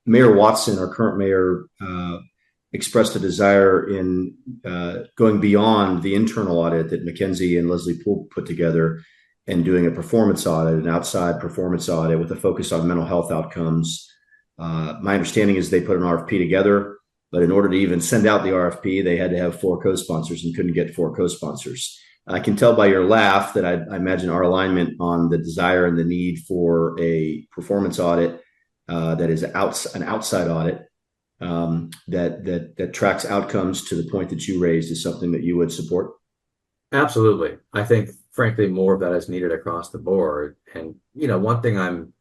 Mayor Watson, our current mayor, expressed a desire in going beyond the internal audit that McKinsey and Leslie Poole put together and doing a performance audit, an outside performance audit with a focus on mental health outcomes. My understanding is they put an RFP together, but in order to even send out the RFP, they had to have 4 co-sponsors and couldn't get 4 co-sponsors. I can tell by your laugh that I imagine our alignment on the desire and the need for a performance audit that is an outside audit that tracks outcomes to the point that you raised is something that you would support? Absolutely. I think, frankly, more of that is needed across the board. And, one thing I'm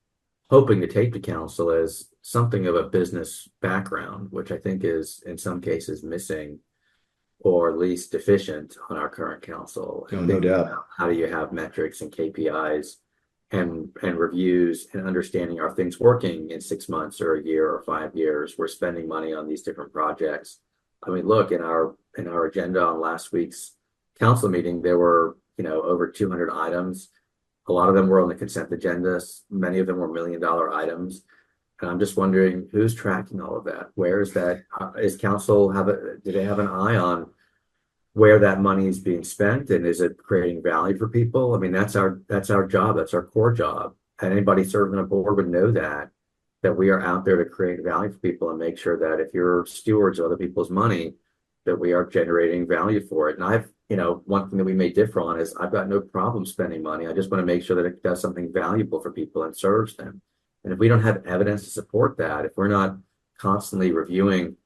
hoping to take to council is something of a business background, which I think is in some cases missing or at least deficient on our current council. No, And no thinking doubt. about how do you have metrics and KPIs and reviews and understanding, are things working in 6 months or a year or 5 years? We're spending money on these different projects. I mean, look, in our agenda on last week's council meeting, there were, over 200 items. A lot of them were on the consent agenda. Many of them were $1 million items. And I'm just wondering who's tracking all of that. Where is that? Is council do they have an eye on where that money is being spent, and is it creating value for people? I mean, that's our job. That's our core job. And anybody serving on a board would know that we are out there to create value for people and make sure that if you're stewards of other people's money, that we are generating value for it. And one thing that we may differ on is I've got no problem spending money. I just want to make sure that it does something valuable for people and serves them. And if we don't have evidence to support that, if we're not constantly reviewing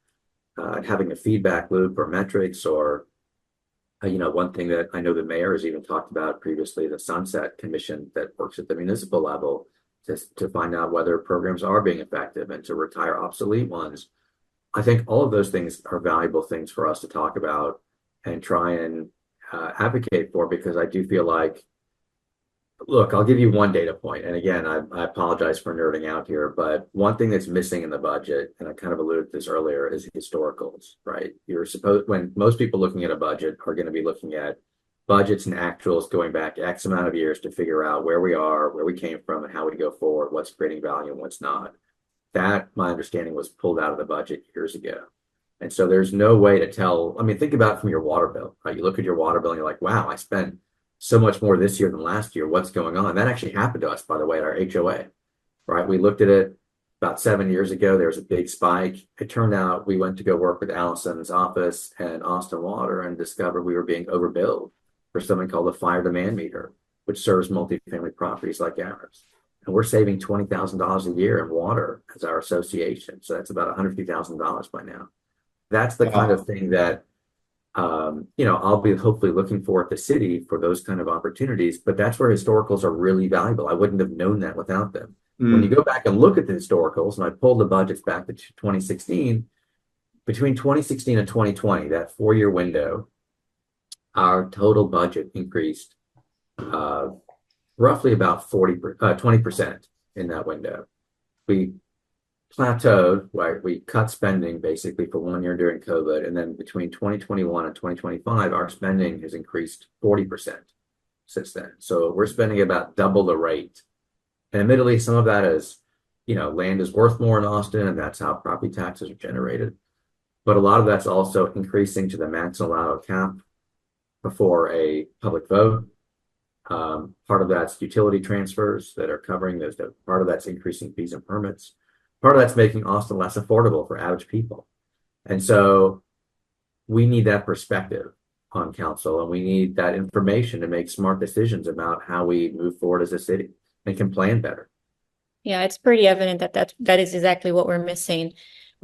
and having a feedback loop or metrics or, one thing that I know the mayor has even talked about previously, the Sunset Commission that works at the municipal level to find out whether programs are being effective and to retire obsolete ones. I think all of those things are valuable things for us to talk about and try and advocate for, because I do feel like, look, I'll give you one data point. And again, I apologize for nerding out here, but one thing that's missing in the budget, and I kind of alluded to this earlier, is historicals, right? When most people looking at a budget are going to be looking at budgets and actuals going back X amount of years to figure out where we are, where we came from, and how we go forward, what's creating value and what's not. That, my understanding, was pulled out of the budget years ago. And so there's no way to tell. I mean, think about it from your water bill, right? You look at your water bill and you're like, wow, I spent so much more this year than last year. What's going on? That actually happened to us, by the way, at our HOA, right? We looked at it about 7 years ago. There was a big spike. It turned out we went to go work with Allison's office and Austin Water and discovered we were being overbilled for something called the fire demand meter, which serves multifamily properties like ours. And we're saving $20,000 a year in water as our association. So that's about $150,000 by now. That's the kind of thing that I'll be hopefully looking for at the city for those kind of opportunities, but that's where historicals are really valuable. I wouldn't have known that without them. When you go back and look at the historicals, and I pulled the budgets back to 2016, between 2016 and 2020, that 4-year window, our total budget increased roughly about 20% in that window. We plateaued, right? We cut spending basically for 1 year during COVID. And then between 2021 and 2025, our spending has increased 40% since then. So we're spending about double the rate. And admittedly, some of that is, land is worth more in Austin, and that's how property taxes are generated. But a lot of that's also increasing to the max allowed cap before a public vote. Part of that's utility transfers that are covering those. Part of that's increasing fees and permits. Part of that's making Austin less affordable for average people. And so we need that perspective on council, and we need that information to make smart decisions about how we move forward as a city and can plan better. Yeah, it's pretty evident that is exactly what we're missing.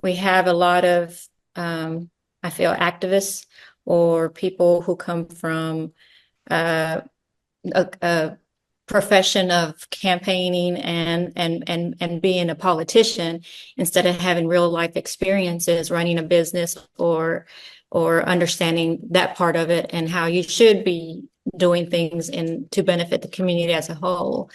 We have a lot of, I feel, activists or people who come from a profession of campaigning and being a politician instead of having real life experiences running a business or understanding that part of it and how you should be doing things to benefit the community as a whole.